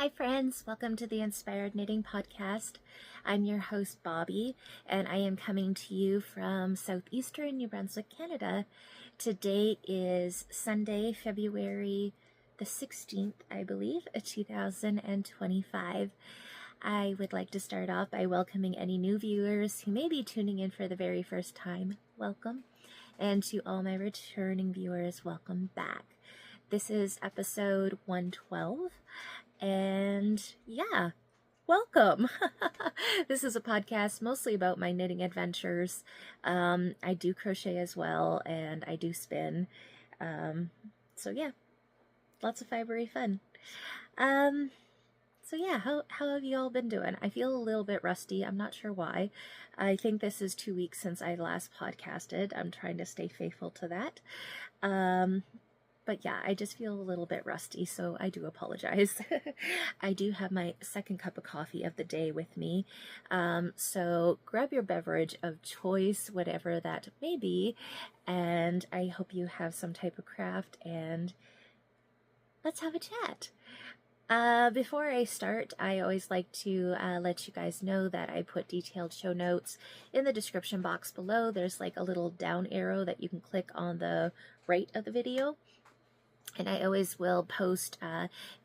Hi friends, welcome to the Inspired Knitting Podcast. I'm your host Bobby, and I am coming to you from southeastern New Brunswick, Canada. Today is Sunday, February the 16th, I believe, 2025. I would like to start off by welcoming any new viewers who may be tuning in for the very first time. Welcome. And to all my returning viewers, welcome back. This is episode 112. And yeah, welcome. This is a podcast mostly about my knitting adventures. I do crochet as well, and I do spin. So yeah, lots of fibery fun. So yeah, how have you all been doing? I feel a little bit rusty. I'm not sure why. I think this is 2 weeks since I last podcasted. I'm trying to stay faithful to that. But yeah, I just feel a little bit rusty, so I do apologize. I do have my second cup of coffee of the day with me. So grab your beverage of choice, whatever that may be, and I hope you have some type of craft, and let's have a chat. Before I start, I always like to let you guys know that I put detailed show notes in the description box below. There's like a little down arrow that you can click on the right of the video. And I always will post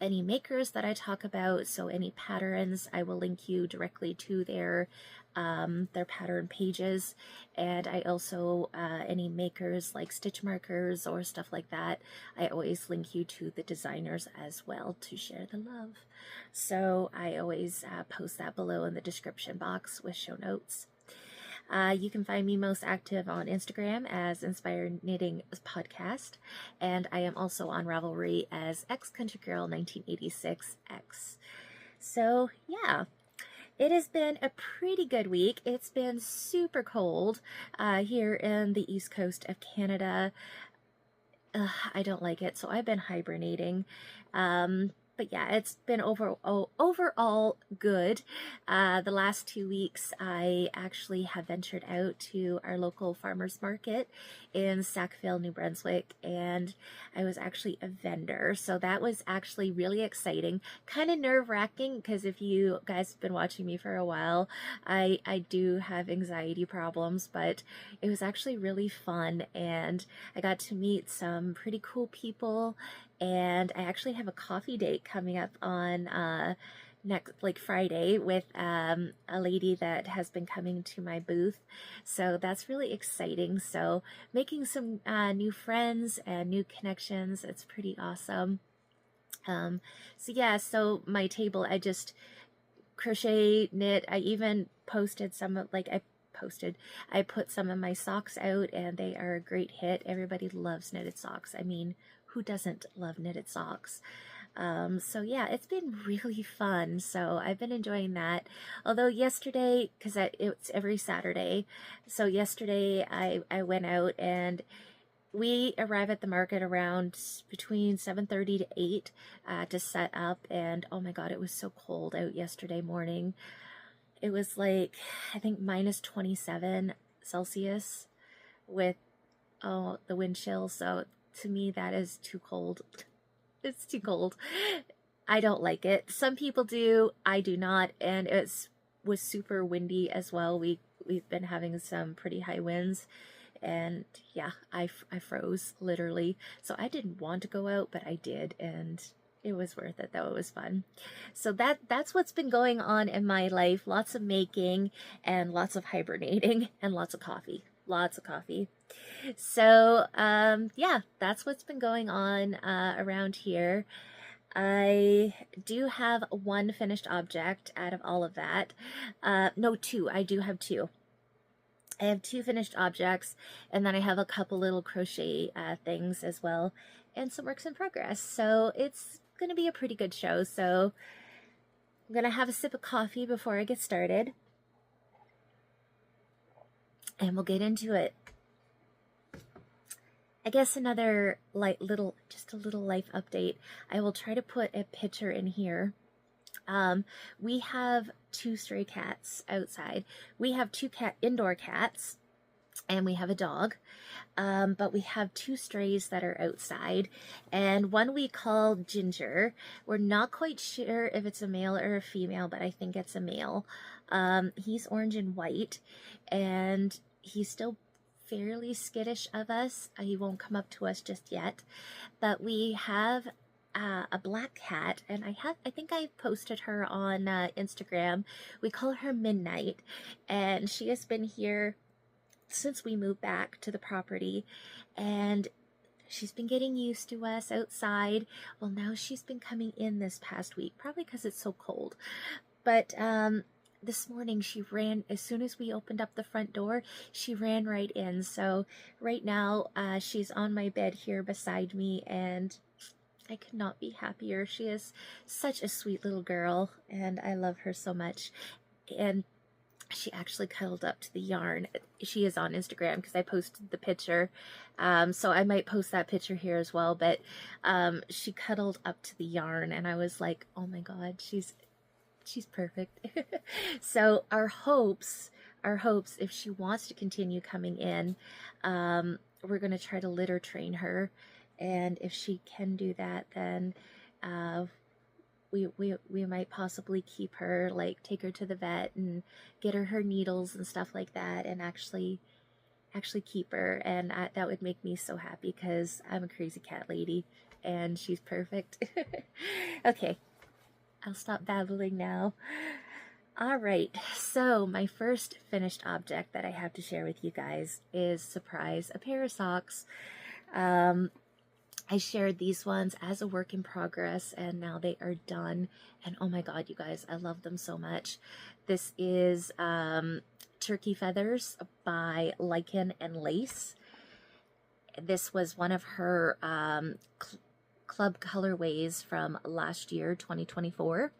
any makers that I talk about, so any patterns, I will link you directly to their pattern pages. And I also, any makers like stitch markers or stuff like that, I always link you to the designers as well to share the love. So I always post that below in the description box with show notes. You can find me most active on Instagram as Inspired Knitting Podcast, and I am also on Ravelry as XCountryGirl1986X. So yeah, it has been a pretty good week. It's been super cold here in the east coast of Canada. I don't like it, so I've been hibernating. But yeah, it's been overall good. The last 2 weeks, I actually have ventured out to our local farmers market in Sackville, New Brunswick, and I was actually a vendor. So that was actually really exciting. Kind of nerve-wracking, because if you guys have been watching me for a while, I do have anxiety problems, but it was actually really fun, and I got to meet some pretty cool people. And I actually have a coffee date coming up on next Friday with a lady that has been coming to my booth. So that's really exciting. So making some new friends and new connections, it's pretty awesome. So yeah, so my table, I just crochet, knit. I even posted some of, I put some of my socks out, and they are a great hit. Everybody loves knitted socks. I mean, who doesn't love knitted socks? So yeah, it's been really fun. So I've been enjoying that. Although yesterday, because it's every Saturday, so yesterday I went out and we arrive at the market around between 7:30 to 8 to set up. And oh my God, it was so cold out yesterday morning. It was I think minus 27 Celsius with the wind chill. So to me, that is too cold. It's too cold. I don't like it. Some people do. I do not. And it was super windy as well. We've been having some pretty high winds. And yeah, I froze literally. So I didn't want to go out, but I did. And it was worth it, though. It was fun. So that's what's been going on in my life. Lots of making and lots of hibernating and lots of coffee. Lots of coffee. So yeah, that's what's been going on around here. I do have one finished object out of all of that. No, two. I do have two. I have two finished objects, and then I have a couple little crochet things as well, and some works in progress. So it's going to be a pretty good show. So I'm going to have a sip of coffee before I get started, and we'll get into it. I guess another just a little life update. I will try to put a picture in here. We have 2 stray cats outside. We have 2 indoor cats, and we have a dog. But we have 2 strays that are outside, and one we call Ginger. We're not quite sure if it's a male or a female, but I think it's a male. He's orange and white, and he's still fairly skittish of us. He won't come up to us just yet, but we have a black cat, and I think I posted her on Instagram. We call her Midnight, and she has been here since we moved back to the property, and she's been getting used to us outside. Well, now she's been coming in this past week, probably because it's so cold. But this morning she ran, as soon as we opened up the front door, she ran right in. So right now she's on my bed here beside me, and I could not be happier. She is such a sweet little girl, and I love her so much. And she actually cuddled up to the yarn. She is on Instagram because I posted the picture. So I might post that picture here as well. But she cuddled up to the yarn, and I was like, oh my God, she's perfect. So our hopes, if she wants to continue coming in, we're going to try to litter train her. And if she can do that, then we might possibly keep her, like take her to the vet and get her needles and stuff like that, and actually keep her. And that would make me so happy, because I'm a crazy cat lady and she's perfect. Okay, I'll stop babbling now. All right, so my first finished object that I have to share with you guys is, surprise, a pair of socks. I shared these ones as a work in progress, and now they are done. And oh my God, you guys, I love them so much. This is Turkey Feathers by Lichen and Lace. This was one of her club colorways from last year, 2024.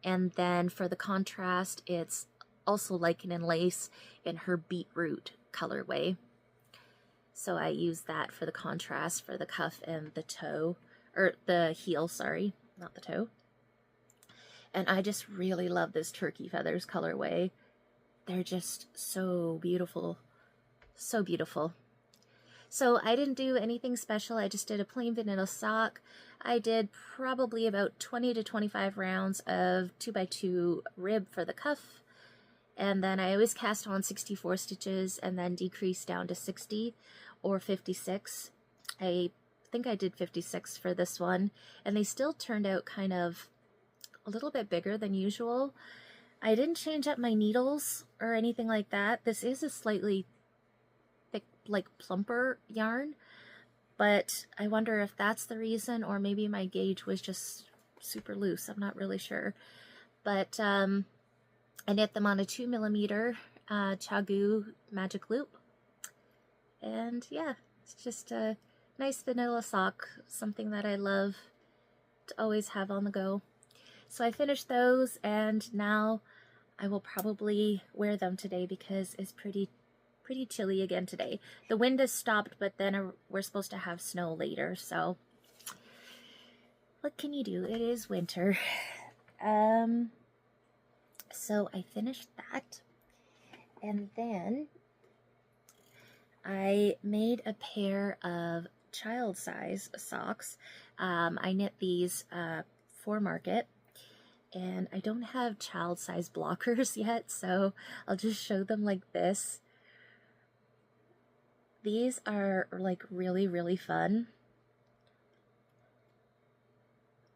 And then for the contrast, it's also Lichen and Lace in her Beetroot colorway. So I use that for the contrast for the cuff and the toe, or the heel, sorry, not the toe. And I just really love this Turkey Feathers colorway. They're just so beautiful, so beautiful. So I didn't do anything special. I just did a plain vanilla sock. I did probably about 20 to 25 rounds of 2x2 rib for the cuff. And then I always cast on 64 stitches and then decrease down to 60 or 56. I think I did 56 for this one, and they still turned out kind of a little bit bigger than usual. I didn't change up my needles or anything like that. This is a slightly thick, like plumper yarn, but I wonder if that's the reason, or maybe my gauge was just super loose. I'm not really sure. But I knit them on a 2mm Chagoo magic loop. And yeah, it's just a nice vanilla sock, something that I love to always have on the go. So I finished those, and now I will probably wear them today because it's pretty chilly again today. The wind has stopped, but then we're supposed to have snow later, so what can you do? It is winter. So I finished that, and then I made a pair of child size socks. I knit these for market, and I don't have child size blockers yet, so I'll just show them like this. These are like really fun.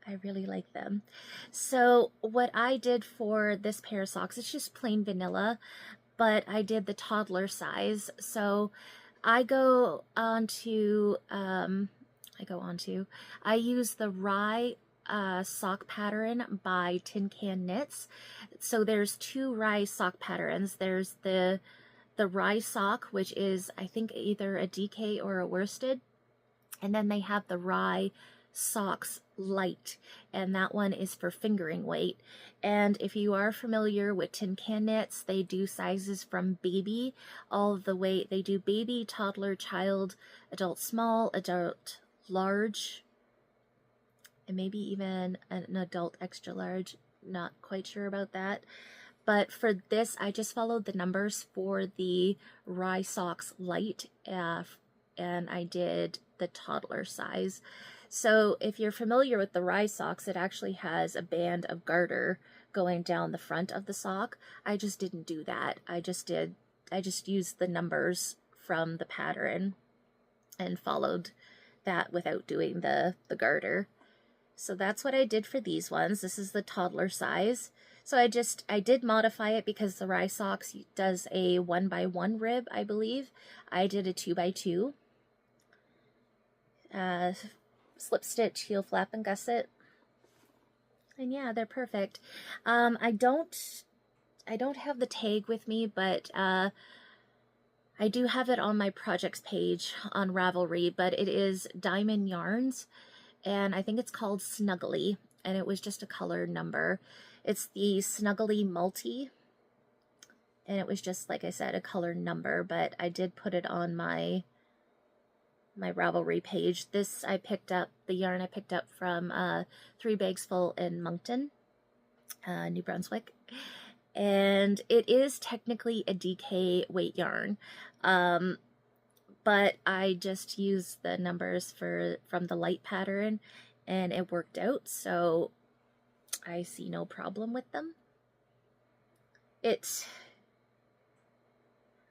I really like them. So what I did for this pair of socks, it's just plain vanilla, but I did the toddler size. So I use the Rye Sock pattern by Tincanknits. So there's 2 Rye Sock patterns. There's the Rye Sock, which is, I think, either a DK or a worsted. And then they have the Rye Socks Light, and that one is for fingering weight. And if you are familiar with Tincanknits, they do sizes from baby all the way. They do baby, toddler, child, adult small, adult large, and maybe even an adult extra large. Not quite sure about that. But for this, I just followed the numbers for the Rye Socks Light, and I did the toddler size. So if you're familiar with the Rye Socks, it actually has a band of garter going down the front of the sock. I just didn't do that. I just used the numbers from the pattern and followed that without doing the garter. So that's what I did for these ones. This is the toddler size. So I did modify it because the Rye Socks does a 1x1 rib, I believe. I did a 2x2. Slip stitch, heel flap, and gusset. And yeah, they're perfect. I don't have the tag with me, but I do have it on my projects page on Ravelry, but it is Diamond Yarns, and I think it's called Snuggly, and it was just a color number. It's the Snuggly Multi, and it was just, like I said, a color number, but I did put it on my Ravelry page. This the yarn I picked up from 3 Bags Full in Moncton, New Brunswick. And it is technically a DK weight yarn, but I just used the numbers from the light pattern, and it worked out, so I see no problem with them.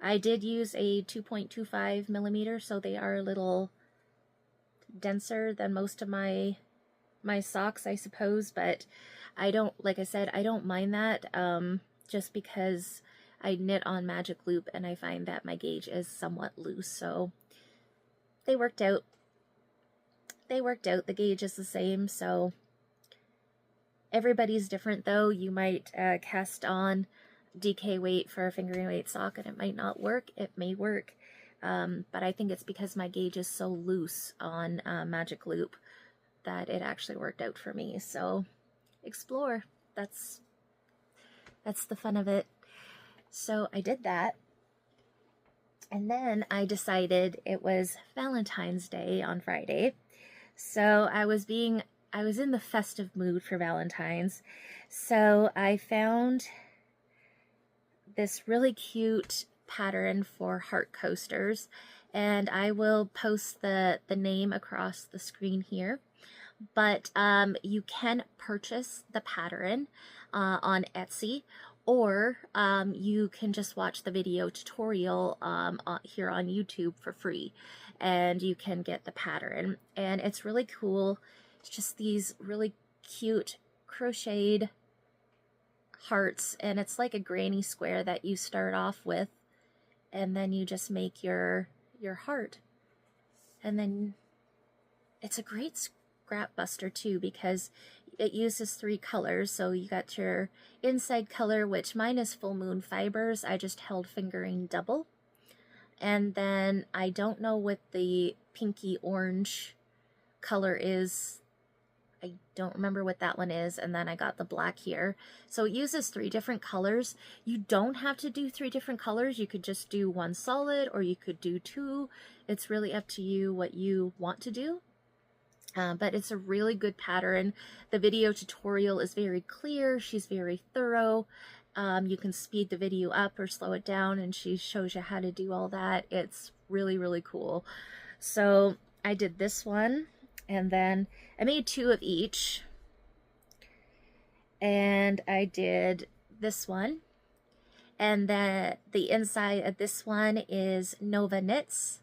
I did use a 2.25 millimeter, so they are a little denser than most of my socks, I suppose, but I don't, like I said, I don't mind that, just because I knit on magic loop and I find that my gauge is somewhat loose, so they worked out. The gauge is the same, so everybody's different though. You might cast on DK weight for a fingering weight sock and it might not work. It may work, but I think it's because my gauge is so loose on magic loop that it actually worked out for me. So explore. That's the fun of it. So I did that, and then I decided it was Valentine's Day on Friday, so I was in the festive mood for Valentine's, so I found this really cute pattern for heart coasters, and I will post the name across the screen here, but you can purchase the pattern on Etsy, or you can just watch the video tutorial here on YouTube for free, and you can get the pattern. And it's really cool. It's just these really cute crocheted hearts, and it's like a granny square that you start off with, and then you just make your heart. And then it's a great scrap buster too, because it uses 3 colors. So you got your inside color, which mine is Full Moon Fibers. I just held fingering double. And then I don't know what the pinky orange color is. I don't remember what that one is. And then I got the black here. So it uses 3 different colors. You don't have to do 3 different colors. You could just do 1 solid, or you could do 2. It's really up to you what you want to do. But it's a really good pattern. The video tutorial is very clear. She's very thorough. You can speed the video up or slow it down, and she shows you how to do all that. It's really, really cool. So I did this one, and then I made 2 of each. And I did this one. And then the inside of this one is Novaknits.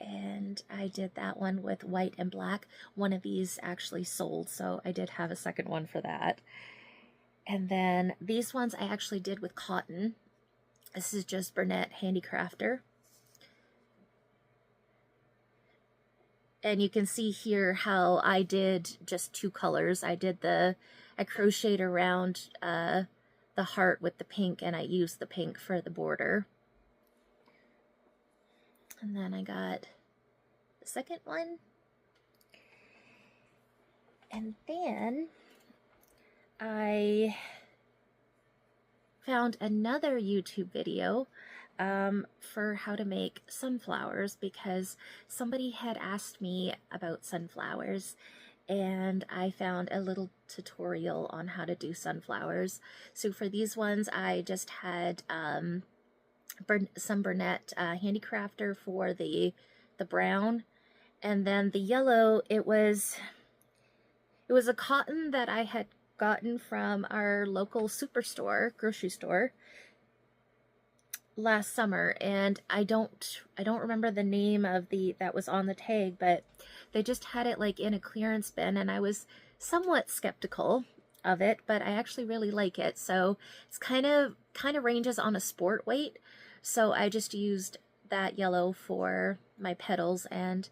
And I did that one with white and black. One of these actually sold, so I did have a second one for that. And then these ones I actually did with cotton. This is just Bernette Handicrafter. And you can see here how I did just 2 colors. I crocheted around the heart with the pink, and I used the pink for the border. And then I got the second one. And then I found another YouTube video for how to make sunflowers, because somebody had asked me about sunflowers, and I found a little tutorial on how to do sunflowers. So for these ones, I just had some Burnett Handicrafter for the brown, and then the yellow, it was a cotton that I had gotten from our local superstore, grocery store, last summer, and I don't remember the name of that was on the tag, but they just had it like in a clearance bin, and I was somewhat skeptical of it, but I actually really like it. So it's kind of ranges on a sport weight, so I just used that yellow for my petals, and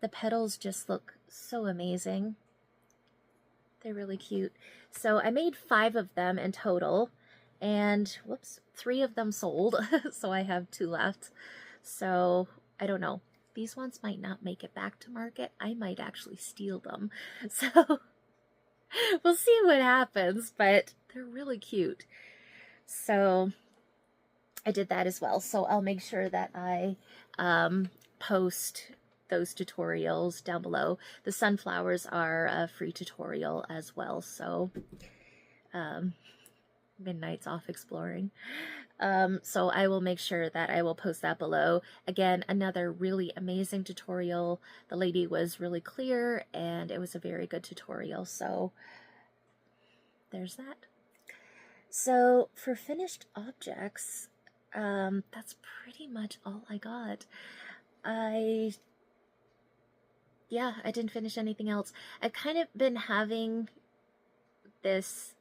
the petals just look so amazing. They're really cute. So I made 5 of them in total, and whoops, 3 of them sold, so I have 2 left. So I don't know. These ones might not make it back to market. I might actually steal them. So we'll see what happens, but they're really cute. So I did that as well. So I'll make sure that I post those tutorials down below. The sunflowers are a free tutorial as well. So Midnight's off exploring. So I will make sure that I will post that below. Again, another really amazing tutorial. The lady was really clear, and it was a very good tutorial. So there's that. So for finished objects, that's pretty much all I got. I didn't finish anything else. I've kind of been having this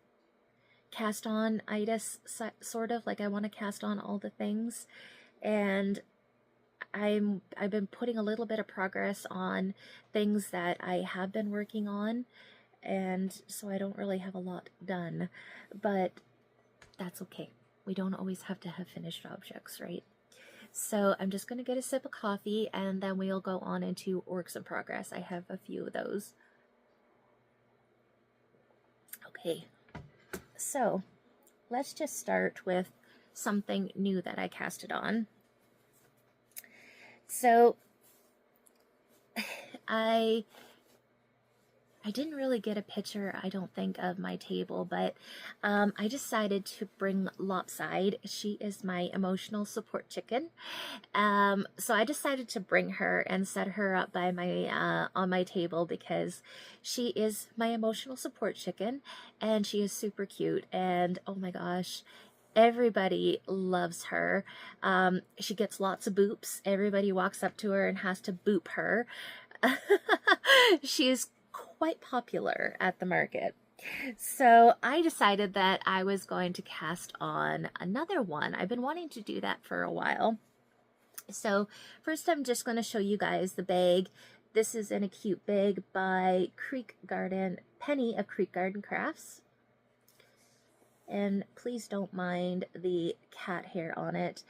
cast on itis, sort of like I want to cast on all the things, and I've been putting a little bit of progress on things that I have been working on, and so I don't really have a lot done, but that's okay. We don't always have to have finished objects, right? So I'm just going to get a sip of coffee, and then we'll go on into works in progress. I have a few of those. Okay, so let's just start with something new that I casted on. So I didn't really get a picture, I don't think, of my table, but I decided to bring Lopside. She is my emotional support chicken. So I decided to bring her and set her up by my on my table because she is my emotional support chicken, and she is super cute, and oh my gosh, everybody loves her. She gets lots of boops. Everybody walks up to her and has to boop her. She is quite popular at the market. So I decided that I was going to cast on another one. I've been wanting to do that for a while. So first I'm just going to show you guys the bag. This is in a cute bag by Penny of Creek Garden Crafts. And please don't mind the cat hair on it.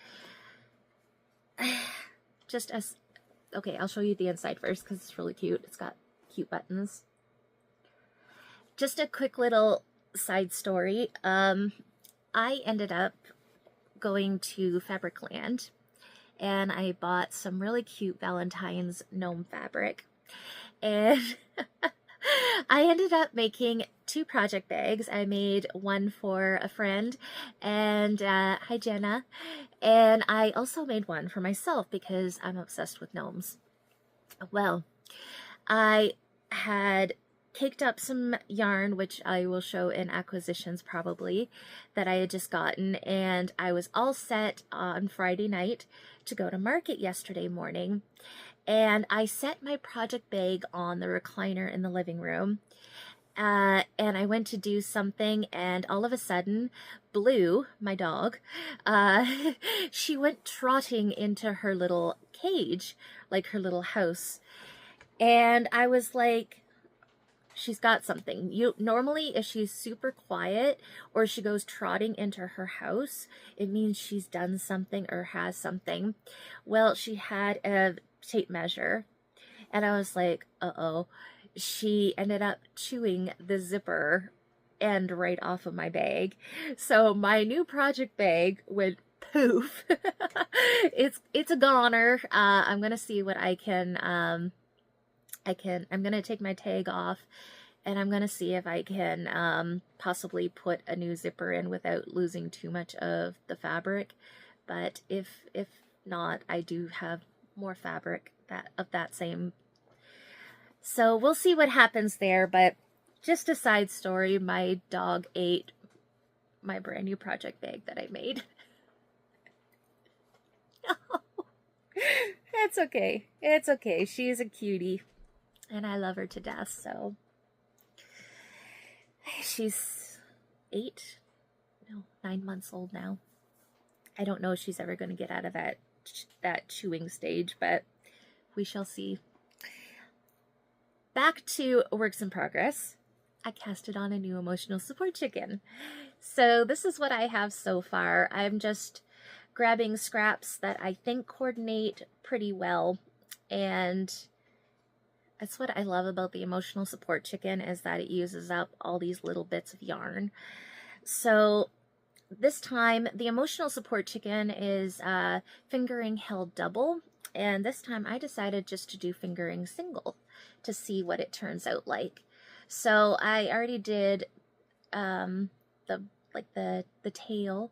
Okay, I'll show you the inside first because it's really cute. It's got cute buttons. Just a quick little side story. I ended up going to Fabricland, and I bought some really cute Valentine's gnome fabric, and I ended up making 2 project bags. I made one for a friend, and hi Jenna, and I also made one for myself because I'm obsessed with gnomes. Well, I had caked up some yarn, which I will show in acquisitions probably, that I had just gotten, and I was all set on Friday night to go to market yesterday morning, and I set my project bag on the recliner in the living room, and I went to do something, and all of a sudden Blue, my dog, she went trotting into her little cage, like her little house, and I was like, she's got something. Normally, if she's super quiet or she goes trotting into her house, it means she's done something or has something. Well, she had a tape measure, and I was like, uh-oh. She ended up chewing the zipper end right off of my bag. So my new project bag went poof. It's a goner. I'm gonna see what I can I'm going to take my tag off, and I'm going to see if I can possibly put a new zipper in without losing too much of the fabric. But if not, I do have more fabric of that same. So we'll see what happens there. But just a side story, my dog ate my brand new project bag that I made. That's okay. It's okay. She's a cutie, and I love her to death. So she's 9 months old now. I don't know if she's ever going to get out of that chewing stage, but we shall see. Back to works in progress. I casted on a new emotional support chicken. So this is what I have so far. I'm just grabbing scraps that I think coordinate pretty well, and that's what I love about the emotional support chicken, is that it uses up all these little bits of yarn. So this time the emotional support chicken is fingering held double, and this time I decided just to do fingering single to see what it turns out like. So I already did the tail,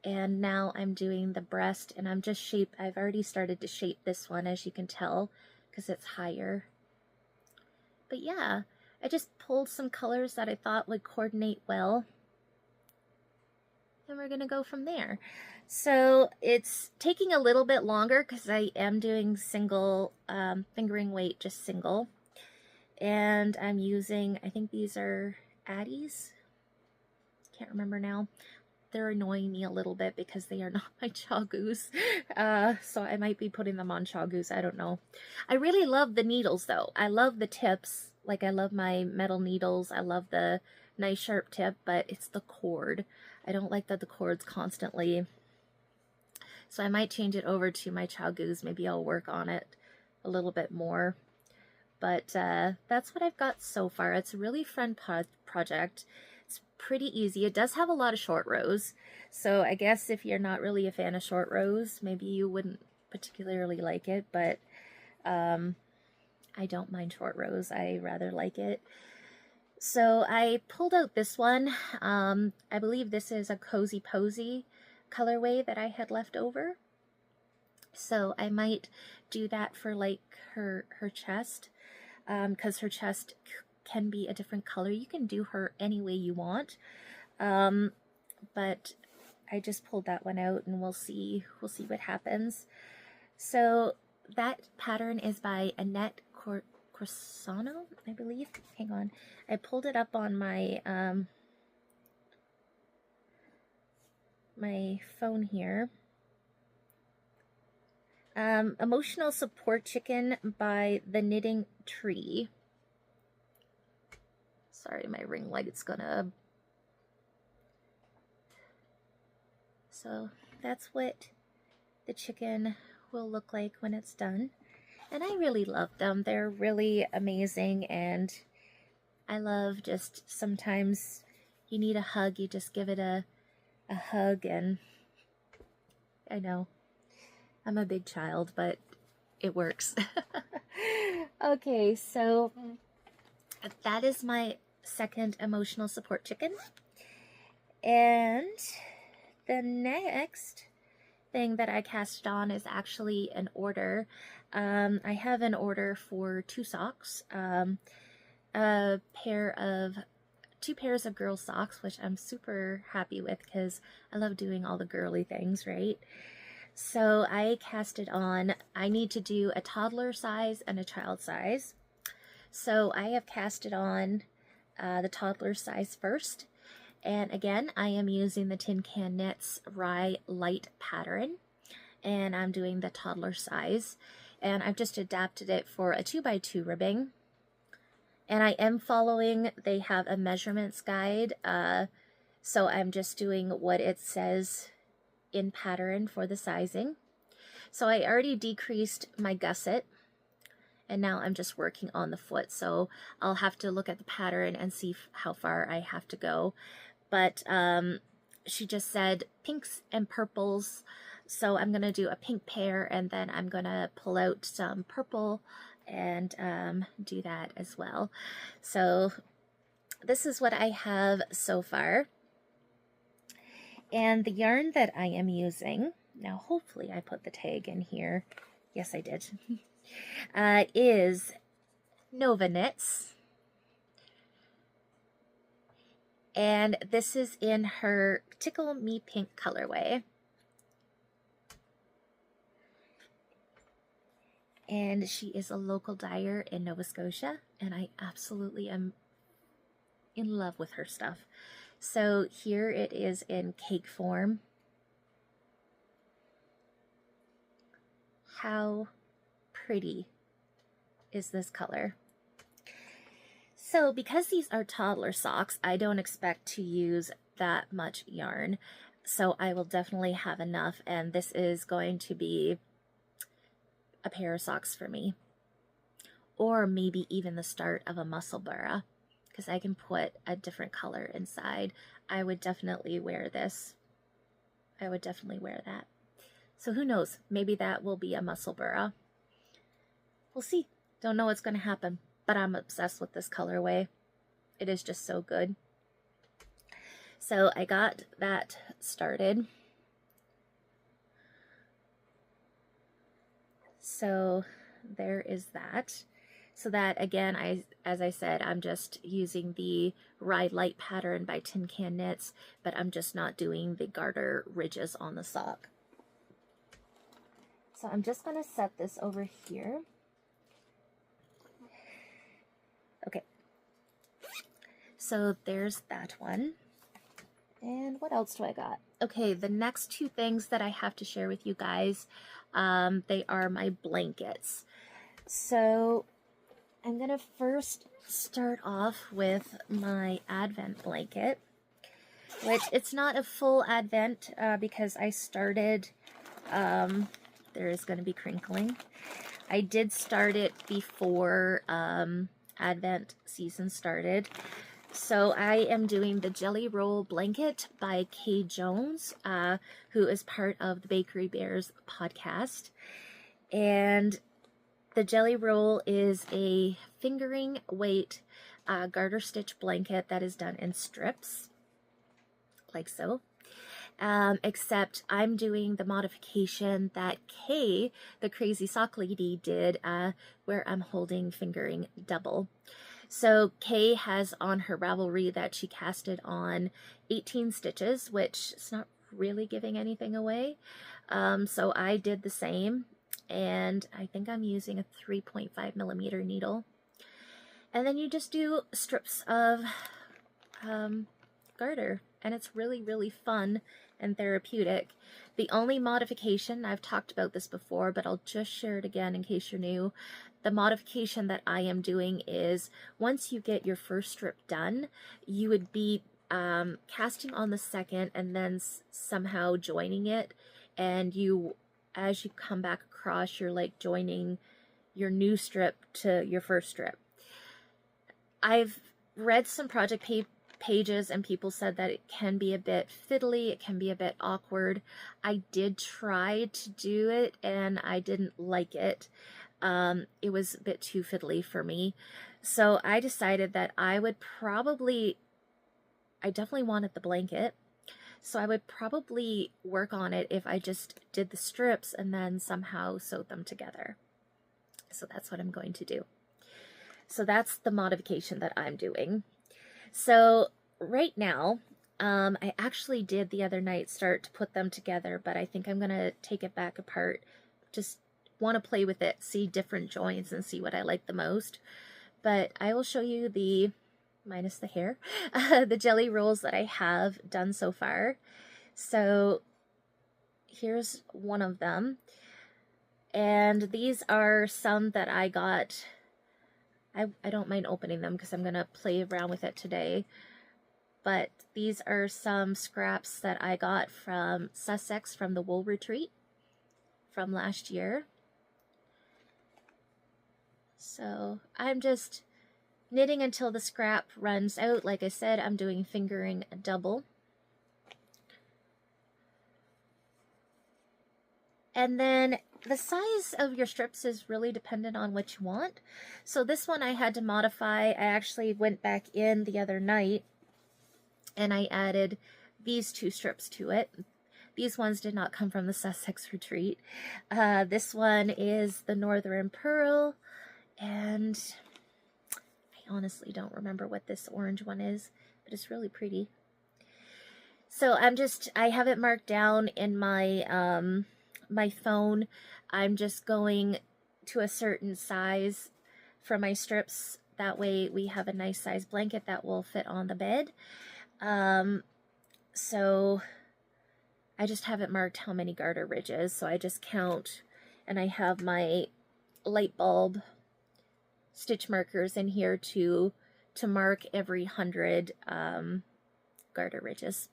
and now I'm doing the breast, and I've already started to shape this one, as you can tell, because it's higher. But yeah, I just pulled some colors that I thought would coordinate well, and we're gonna go from there. So it's taking a little bit longer because I am doing single fingering weight, just single. And I'm using, I think these are Addies. Can't remember now. They're annoying me a little bit because they are not my Chagoos. So I might be putting them on Chagoos. I don't know. I really love the needles though. I love the tips. Like, I love my metal needles. I love the nice sharp tip, but it's the cord. I don't like that the cord's constantly. So I might change it over to my Chagoos. Maybe I'll work on it a little bit more. But that's what I've got so far. It's a really fun project. It's pretty easy. It does have a lot of short rows. So I guess if you're not really a fan of short rows, maybe you wouldn't particularly like it. But I don't mind short rows. I rather like it. So I pulled out this one. I believe this is a Cozy Posy colorway that I had left over. So I might do that for like her chest. Because her chest can be a different color. You can do her any way you want. But I just pulled that one out, and we'll see what happens. So that pattern is by Annette Corsino, I believe. Hang on. I pulled it up on my my phone here. Emotional Support Chicken by The Knitting Tree. Sorry, my ring light's gonna... So that's what the chicken will look like when it's done. And I really love them. They're really amazing, and I love just sometimes you need a hug, you just give it a hug, and I know. I'm a big child, but it works. Okay, so that is my second emotional support chicken. And the next thing that I casted on is actually an order. I have an order for 2 socks. Two pairs of girl socks, which I'm super happy with because I love doing all the girly things, right? So I casted on, I need to do a toddler size and a child size. So I have casted on the toddler size first. And again, I am using the Tincanknits Rye Light pattern. And I'm doing the toddler size. And I've just adapted it for a 2x2 ribbing. And I am following, they have a measurements guide. So I'm just doing what it says in pattern for the sizing. So I already decreased my gusset, and now I'm just working on the foot. So I'll have to look at the pattern and see how far I have to go. But she just said pinks and purples. So I'm going to do a pink pair, and then I'm going to pull out some purple and do that as well. So this is what I have so far. And the yarn that I am using, now hopefully I put the tag in here. Yes, I did. Is Novaknits. And this is in her Tickle Me Pink colorway. And she is a local dyer in Nova Scotia, and I absolutely am in love with her stuff. So here it is in cake form. How pretty is this color? So because these are toddler socks, I don't expect to use that much yarn. So I will definitely have enough, and this is going to be a pair of socks for me. Or maybe even the start of a muscle burra, because I can put a different color inside. I would definitely wear this. I would definitely wear that. So who knows? Maybe that will be a muscle burra. We'll see. Don't know what's going to happen, but I'm obsessed with this colorway. It is just so good. So I got that started. So there is that. So that, again, as I said, I'm just using the Rye Light pattern by Tincanknits, but I'm just not doing the garter ridges on the sock. So I'm just going to set this over here. Okay. So there's that one. And what else do I got? Okay, the next two things that I have to share with you guys, they are my blankets. So I'm going to first start off with my Advent blanket, which it's not a full Advent because I started, there is going to be crinkling. I did start it before Advent season started. So I am doing the Jelly Roll Blanket by Kay Jones, who is part of the Bakery Bears podcast. And the Jelly Roll is a fingering weight garter stitch blanket that is done in strips, like so. Except I'm doing the modification that Kay, the Crazy Sock Lady, did, where I'm holding fingering double. So Kay has on her Ravelry that she casted on 18 stitches, which is not really giving anything away. So I did the same, and I think I'm using a 3.5 millimeter needle. And then you just do strips of garter, and it's really, really fun and therapeutic. The only modification, I've talked about this before, but I'll just share it again in case you're new. The modification that I am doing is once you get your first strip done, you would be casting on the second and then somehow joining it. And you, as you come back across, you're like joining your new strip to your first strip. I've read some project pages and people said that it can be a bit fiddly, it can be a bit awkward. I did try to do it and I didn't like it. It was a bit too fiddly for me. So I decided that I definitely wanted the blanket. So I would probably work on it if I just did the strips and then somehow sewed them together. So that's what I'm going to do. So that's the modification that I'm doing. So right now, I actually did the other night start to put them together, but I think I'm going to take it back apart. Just want to play with it, see different joints and see what I like the most. But I will show you the, minus the hair, the jelly rolls that I have done so far. So here's one of them. And these are some that I got. I don't mind opening them because I'm going to play around with it today. But these are some scraps that I got from Sussex from the Wool Retreat from last year. So I'm just knitting until the scrap runs out. Like I said, I'm doing fingering double. And then the size of your strips is really dependent on what you want. So this one I had to modify. I actually went back in the other night and I added these 2 strips to it. These ones did not come from the Sussex retreat. This one is the Northern Pearl, and I honestly don't remember what this orange one is, but it's really pretty. So I have it marked down in my my phone. I'm just going to a certain size for my strips. That way we have a nice size blanket that will fit on the bed. So I just have it marked how many garter ridges. So I just count, and I have my light bulb stitch markers in here to mark every 100 garter ridges.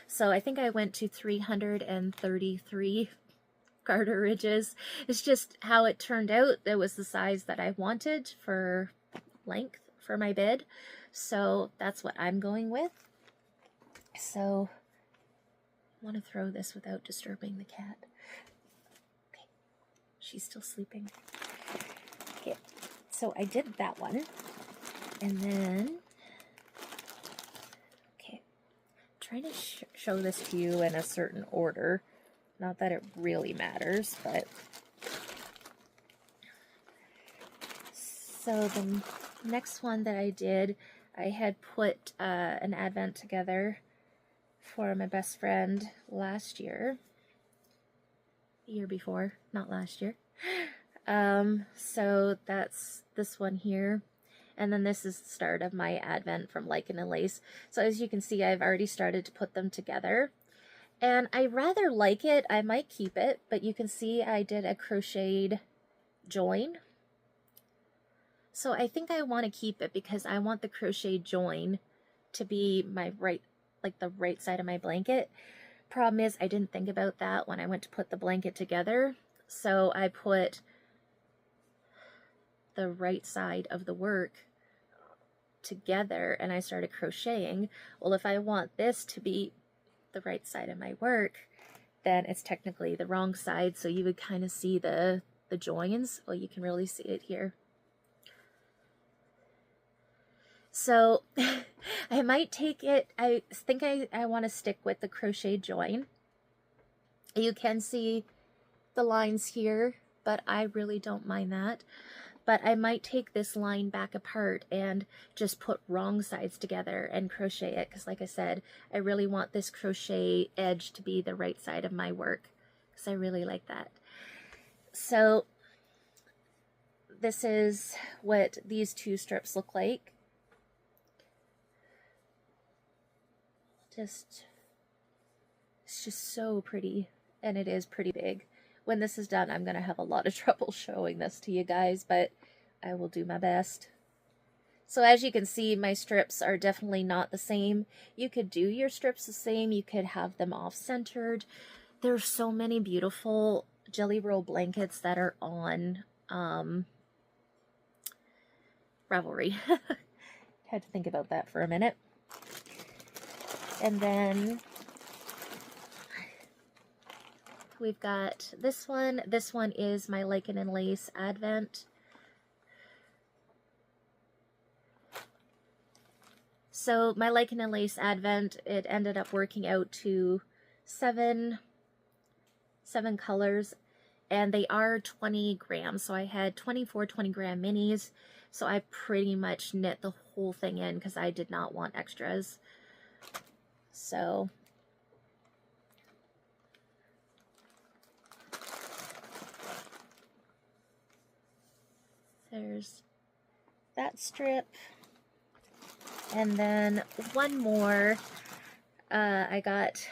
So I think I went to 333 garter ridges. It's just how it turned out. That was the size that I wanted for length for my bed. So that's what I'm going with. So I want to throw this without disturbing the cat. Okay. She's still sleeping. Okay. So I did that one. And then trying to show this to you in a certain order. Not that it really matters, but so the next one that I did, I had put an advent together for my best friend last year, the year before, not last year. So that's this one here. And then this is the start of my advent from Lichen and Lace. So as you can see, I've already started to put them together. And I rather like it. I might keep it, but you can see I did a crocheted join. So I think I want to keep it because I want the crochet join to be my right, like the right side of my blanket. Problem is I didn't think about that when I went to put the blanket together. So I put the right side of the work together and I started crocheting. Well, if I want this to be the right side of my work, then it's technically the wrong side, so you would kind of see the joins. Well, you can really see it here. So I might take it, I think I want to stick with the crochet join. You can see the lines here, but I really don't mind that. But I might take this line back apart and just put wrong sides together and crochet it. Because like I said, I really want this crochet edge to be the right side of my work. Because I really like that. So this is what these 2 strips look like. It's just so pretty. And it is pretty big. When this is done, I'm going to have a lot of trouble showing this to you guys, but I will do my best. So as you can see, my strips are definitely not the same. You could do your strips the same. You could have them off-centered. There's so many beautiful jelly roll blankets that are on Ravelry. Had to think about that for a minute. And then we've got this one. This one is my Lichen and Lace Advent. So my Lichen and Lace Advent, it ended up working out to seven colors, and they are 20 grams. So I had 24 20-gram minis. So I pretty much knit the whole thing in because I did not want extras. So there's that strip. And then one more. I got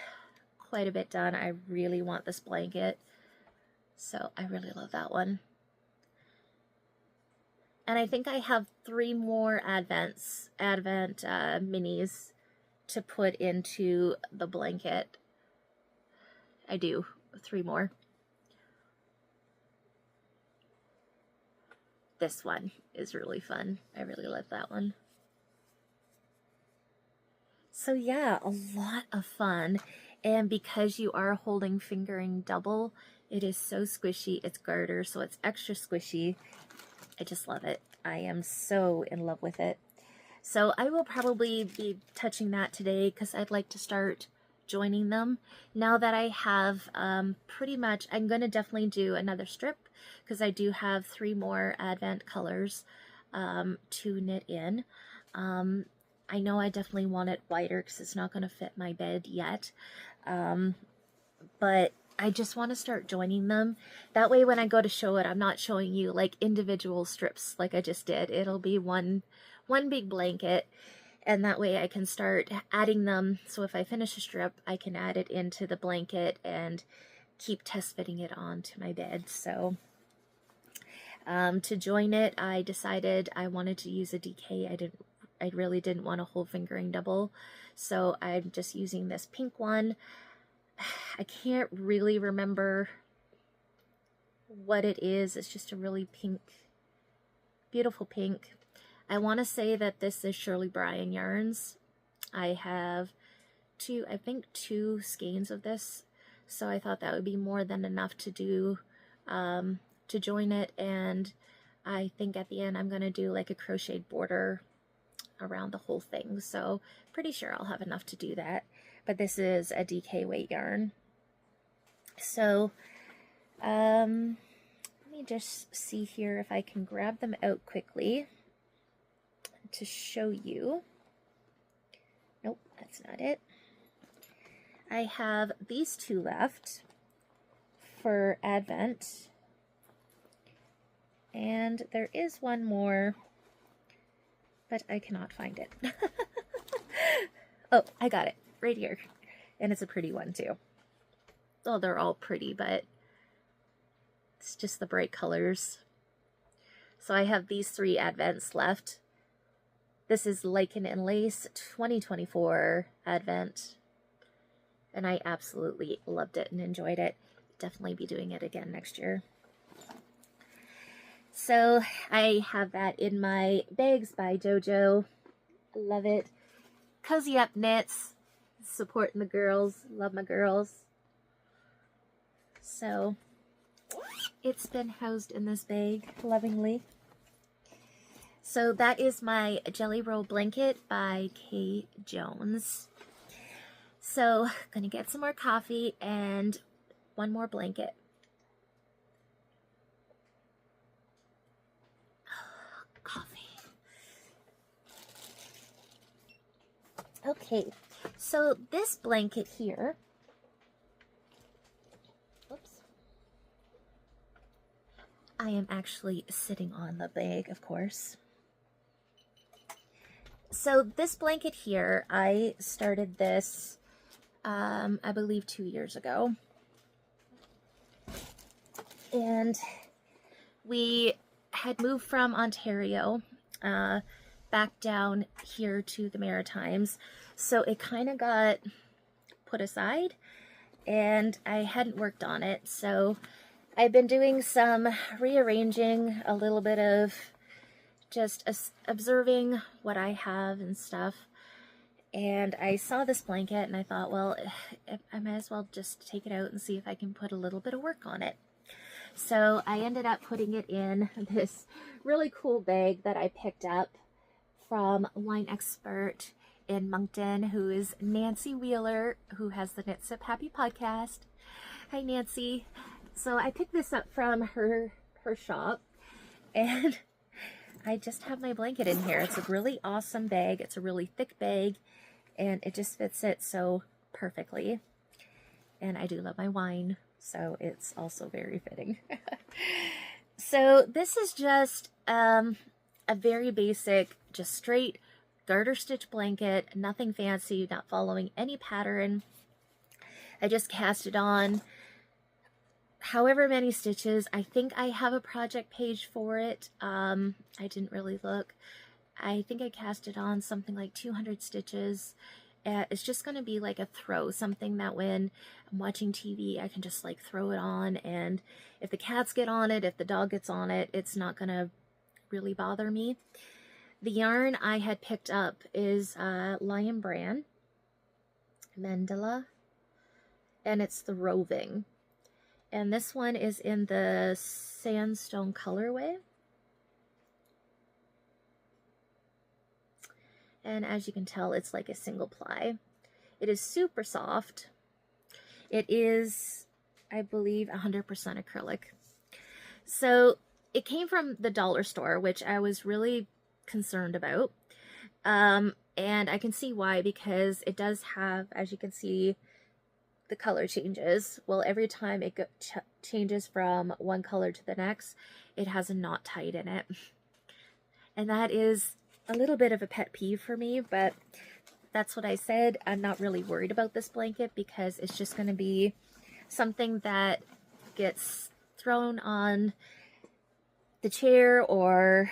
quite a bit done. I really want this blanket. So I really love that one. And I think I have 3 more Advent minis to put into the blanket. I do. 3 more. This one is really fun. I really love that one. So yeah, a lot of fun. And because you are holding fingering double, It is so squishy. It's garter, so it's extra squishy. I just love it. I am so in love with it. So I will probably be touching that today because I'd like to start joining them. Now that I have pretty much, I'm going to definitely do another strip because I do have 3 more Advent colors to knit in. I know I definitely want it wider because it's not going to fit my bed yet. But I just want to start joining them. That way when I go to show it, I'm not showing you like individual strips like I just did. It'll be one big blanket, and that way I can start adding them. So if I finish a strip, I can add it into the blanket and keep test fitting it onto my bed. So to join it, I decided I wanted to use a DK. I really didn't want a whole fingering double, so I'm just using this pink one. I can't really remember what it is. It's just a really pink, beautiful pink. I want to say that this is Shirley Bryan yarns. I have I think two skeins of this, so I thought that would be more than enough to do to join it. And I think at the end I'm going to do like a crocheted border around the whole thing, so pretty sure I'll have enough to do that. But this is a DK weight yarn. So let me just see here if I can grab them out quickly to show you. Nope, that's not it. I have these 2 left for Advent, and there is one more, but I cannot find it. Oh, I got it right here, and it's a pretty one too. Well, they're all pretty, but it's just the bright colors. So I have these 3 Advents left. This is Lichen and Lace 2024 Advent, and I absolutely loved it and enjoyed it. Definitely be doing it again next year. So I have that in my Bags by JoJo. Love it. Cozy Up Knits, supporting the girls. Love my girls. So it's been housed in this bag lovingly. So that is my Jelly Roll Blanket by Kay Jones. So gonna get some more coffee and one more blanket. Coffee. Okay, so this blanket here, oops, I am actually sitting on the bag, of course. So this blanket here, I started this, I believe 2 years ago. And we had moved from Ontario back down here to the Maritimes. So it kind of got put aside and I hadn't worked on it. So I've been doing some rearranging, a little bit of just observing what I have and stuff. And I saw this blanket and I thought, well, I might as well just take it out and see if I can put a little bit of work on it. So I ended up putting it in this really cool bag that I picked up from Wine Expert in Moncton, who is Nancy Wheeler, who has the Knit Sip Happy podcast. Hi, Nancy. So I picked this up from her shop, and I just have my blanket in here. It's a really awesome bag. It's a really thick bag, and it just fits it so perfectly. And I do love my wine, so it's also very fitting. So this is just a very basic, just straight garter stitch blanket, nothing fancy, not following any pattern. I just cast it on however many stitches. I think I have a project page for it. I didn't really look. I think I cast it on something like 200 stitches. It's just going to be like a throw, something that when I'm watching TV, I can just like throw it on, and if the cats get on it, if the dog gets on it, it's not going to really bother me. The yarn I had picked up is Lion Brand Mandala, and it's the Roving. And this one is in the sandstone colorway. And as you can tell, it's like a single ply. It is super soft. It is, I believe, 100% acrylic. So it came from the dollar store, which I was really concerned about. And I can see why, because it does have, as you can see, the color changes. Well, every time it changes from one color to the next, it has a knot tied in it. And that is a little bit of a pet peeve for me, but that's what I said. I'm not really worried about this blanket because it's just going to be something that gets thrown on the chair or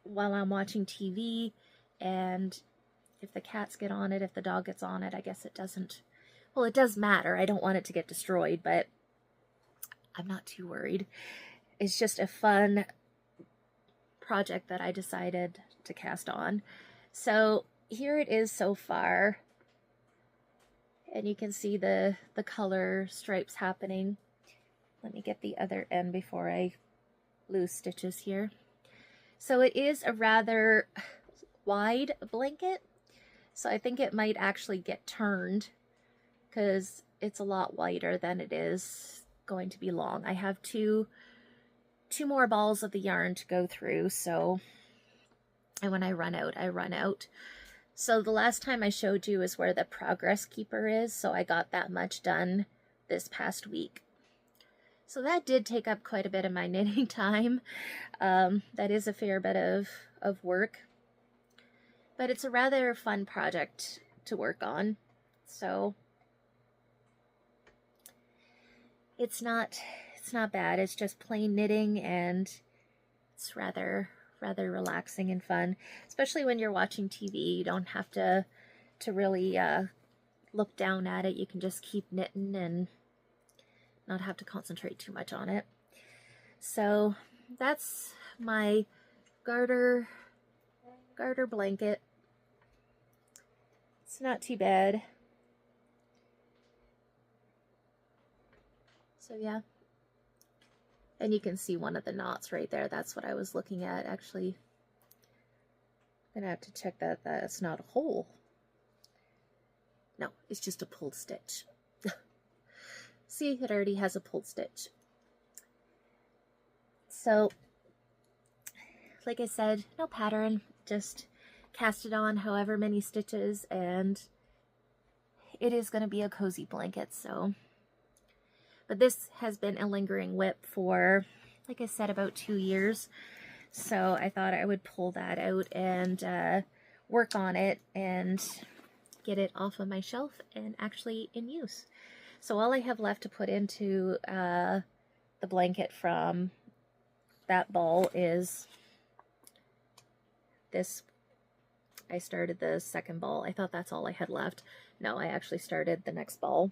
while I'm watching TV, and if the cats get on it, if the dog gets on it, I guess it doesn't, well, it does matter. I don't want it to get destroyed, but I'm not too worried. It's just a fun project that I decided to cast on. So here it is so far, and you can see the color stripes happening. Let me get the other end before I lose stitches here. So it is a rather wide blanket, so I think it might actually get turned because it's a lot wider than it is going to be long. I have two more balls of the yarn to go through, so, and when I run out, I run out. So the last time I showed you is where the progress keeper is, so I got that much done this past week. So that did take up quite a bit of my knitting time. That is a fair bit of work, but it's a rather fun project to work on. So it's not bad. It's just plain knitting, and it's rather relaxing and fun, especially when you're watching TV. You don't have to really look down at it. You can just keep knitting and not have to concentrate too much on it. So that's my garter blanket. It's not too bad. So yeah. And you can see one of the knots right there. That's what I was looking at. Actually, I'm gonna have to check that that's not a hole. No, it's just a pulled stitch. See, it already has a pulled stitch. So, like I said, no pattern, just cast it on however many stitches, and it is going to be a cozy blanket. So, but this has been a lingering whip for, like I said, about 2 years. So I thought I would pull that out and work on it and get it off of my shelf and actually in use. So all I have left to put into the blanket from that ball is this. I started the second ball. I thought that's all I had left. No, I actually started the next ball.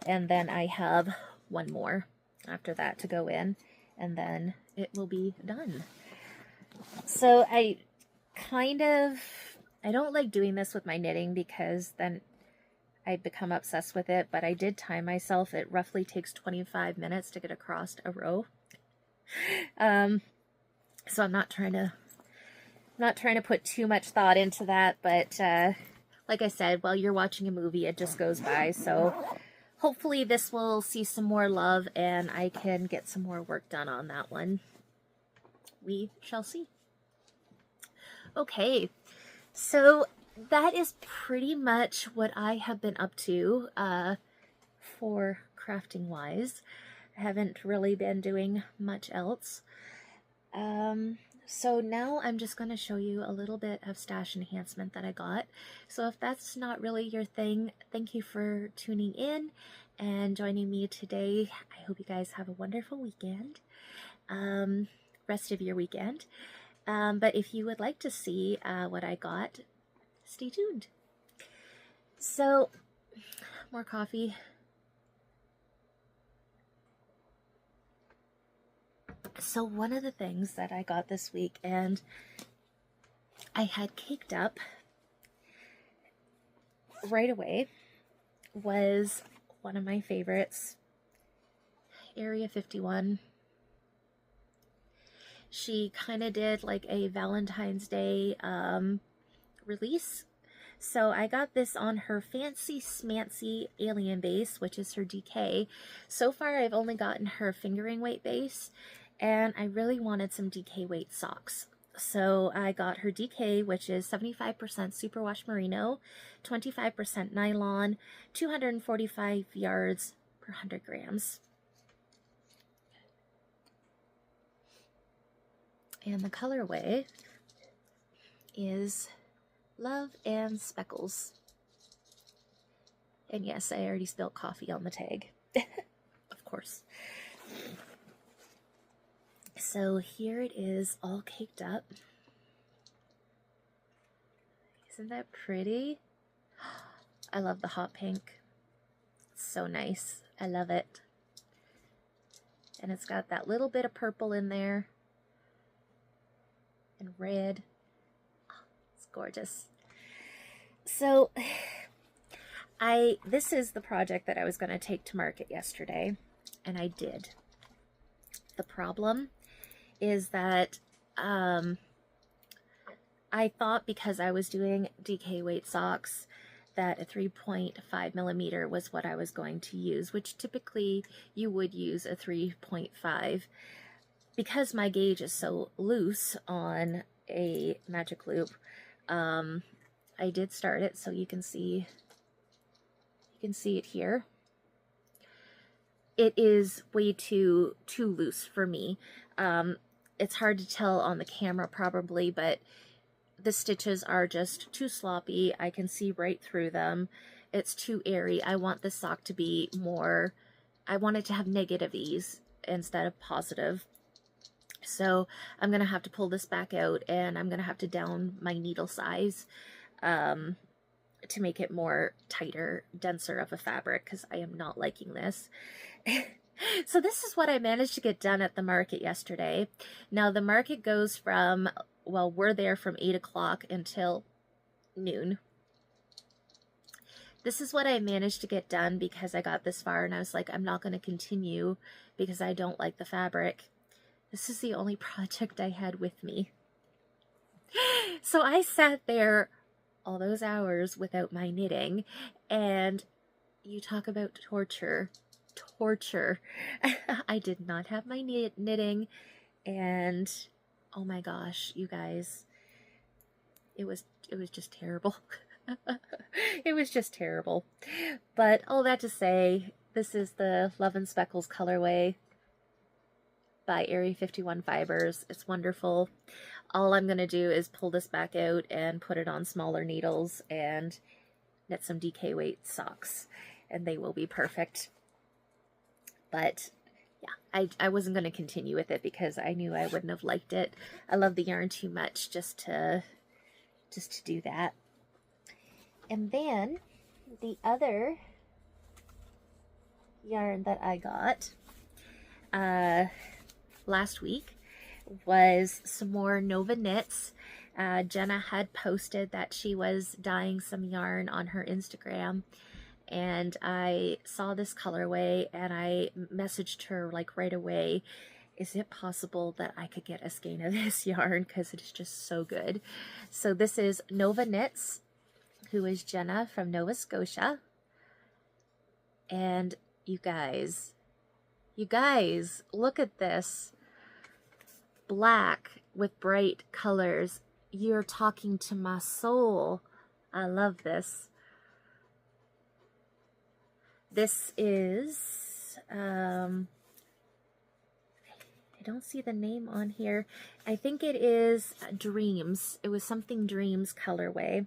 And then I have one more after that to go in, and then it will be done. So I don't like doing this with my knitting because then I become obsessed with it, but I did time myself. It roughly takes 25 minutes to get across a row. So I'm not trying to put too much thought into that, but like I said, while you're watching a movie, it just goes by. So hopefully this will see some more love and I can get some more work done on that one. We shall see. Okay, so that is pretty much what I have been up to for crafting wise. I haven't really been doing much else. So now I'm just going to show you a little bit of stash enhancement that I got. So if that's not really your thing, thank you for tuning in and joining me today. I hope you guys have a wonderful weekend, rest of your weekend. But if you would like to see what I got, stay tuned. So, more coffee. So one of the things that I got this week and I had caked up right away was one of my favorites. Area 51. She kind of did like a Valentine's Day release. So I got this on her Fancy Smancy Alien base, which is her DK. So far I've only gotten her fingering weight base, and I really wanted some DK weight socks. So I got her DK, which is 75% superwash merino, 25% nylon, 245 yards per 100 grams. And the colorway is Love and Speckles. And yes, I already spilled coffee on the tag. Of course. So here it is, all caked up. Isn't that pretty? I love the hot pink. It's so nice. I love it. And it's got that little bit of purple in there. And red. Oh, it's gorgeous. So this is the project that I was going to take to market yesterday, and I did. The problem is that I thought because I was doing DK weight socks that a 3.5 millimeter was what I was going to use, which typically you would use a 3.5. Because my gauge is so loose on a magic loop, I did start it so you can see it here. It is way too loose for me. It's hard to tell on the camera probably, but the stitches are just too sloppy. I can see right through them. It's too airy. I want the sock to be more, I want it to have negative ease instead of positive. So I'm going to have to pull this back out, and I'm going to have to down my needle size to make it more tighter, denser of a fabric, because I am not liking this. So this is what I managed to get done at the market yesterday. Now the market goes from, well, we're there from 8 o'clock until noon. This is what I managed to get done because I got this far, and I was like, I'm not going to continue because I don't like the fabric. This is the only project I had with me. So I sat there all those hours without my knitting, and you talk about torture. Torture. I did not have my knitting, and oh my gosh, you guys, it was just terrible. It was just terrible. But all that to say, this is the Love and Speckles colorway by Area 51 Fibers. It's wonderful. All I'm going to do is pull this back out and put it on smaller needles and knit some DK weight socks, and they will be perfect. But yeah, I wasn't going to continue with it because I knew I wouldn't have liked it. I love the yarn too much just to do that. And then the other yarn that I got last week was some more Novaknits. Jenna had posted that she was dyeing some yarn on her Instagram, and I saw this colorway and I messaged her like right away, is it possible that I could get a skein of this yarn because it is just so good. So this is Novaknits, who is Jenna from Nova Scotia, and you guys, look at this. Black with bright colors. You're talking to my soul. I love this. This is, I don't see the name on here. I think it is Dreams. It was something Dreams colorway.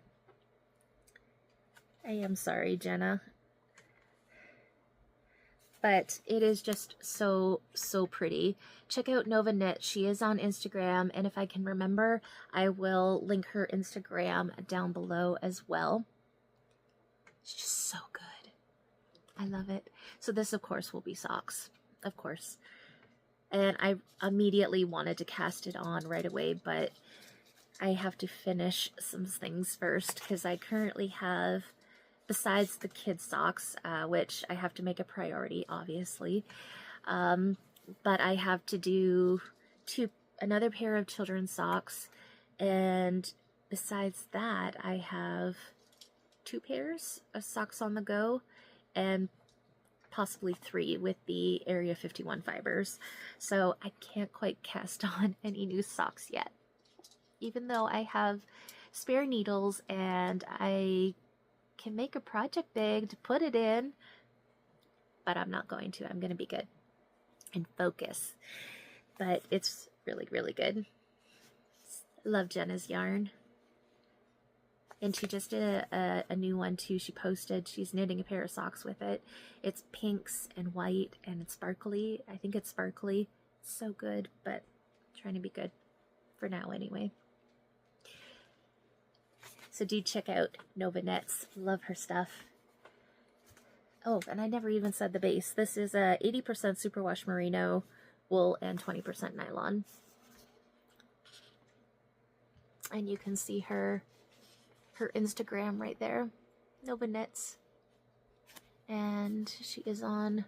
I am sorry, Jenna. But it is just so pretty. Check out Novaknits. She is on Instagram, and if I can remember, I will link her Instagram down below as well. It's just so good. I love it. So this, of course, will be socks, of course. And I immediately wanted to cast it on right away, but I have to finish some things first because I currently have, besides the kids' socks, which I have to make a priority, obviously, but I have to do another pair of children's socks, and besides that, I have 2 pairs of socks on the go, and possibly 3 with the Area 51 fibers. So I can't quite cast on any new socks yet, even though I have spare needles and I can make a project bag to put it in, but I'm not going to. I'm going to be good and focus. But it's really, really good. Love Jenna's yarn. And she just did a new one too. She posted, she's knitting a pair of socks with it. It's pinks and white and it's sparkly. I think it's sparkly. It's so good, but I'm trying to be good for now anyway. So do check out Novaknits. Love her stuff. Oh, and I never even said the base. This is a 80% superwash merino wool and 20% nylon. And you can see her Instagram right there, Novaknits. And she is on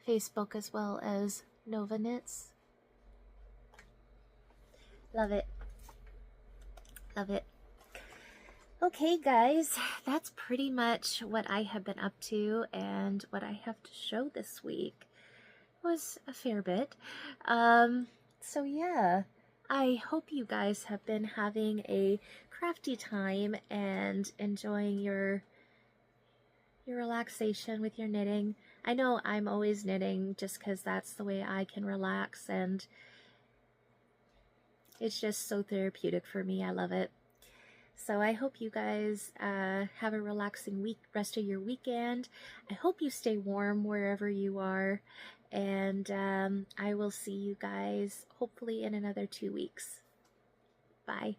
Facebook as well as Novaknits. Love it. Love it. Okay, guys, that's pretty much what I have been up to and what I have to show this week. It was a fair bit. So yeah, I hope you guys have been having a crafty time and enjoying your relaxation with your knitting. I know I'm always knitting just because that's the way I can relax, and it's just so therapeutic for me. I love it. So I hope you guys have a relaxing rest of your weekend. I hope you stay warm wherever you are. And I will see you guys hopefully in another 2 weeks. Bye.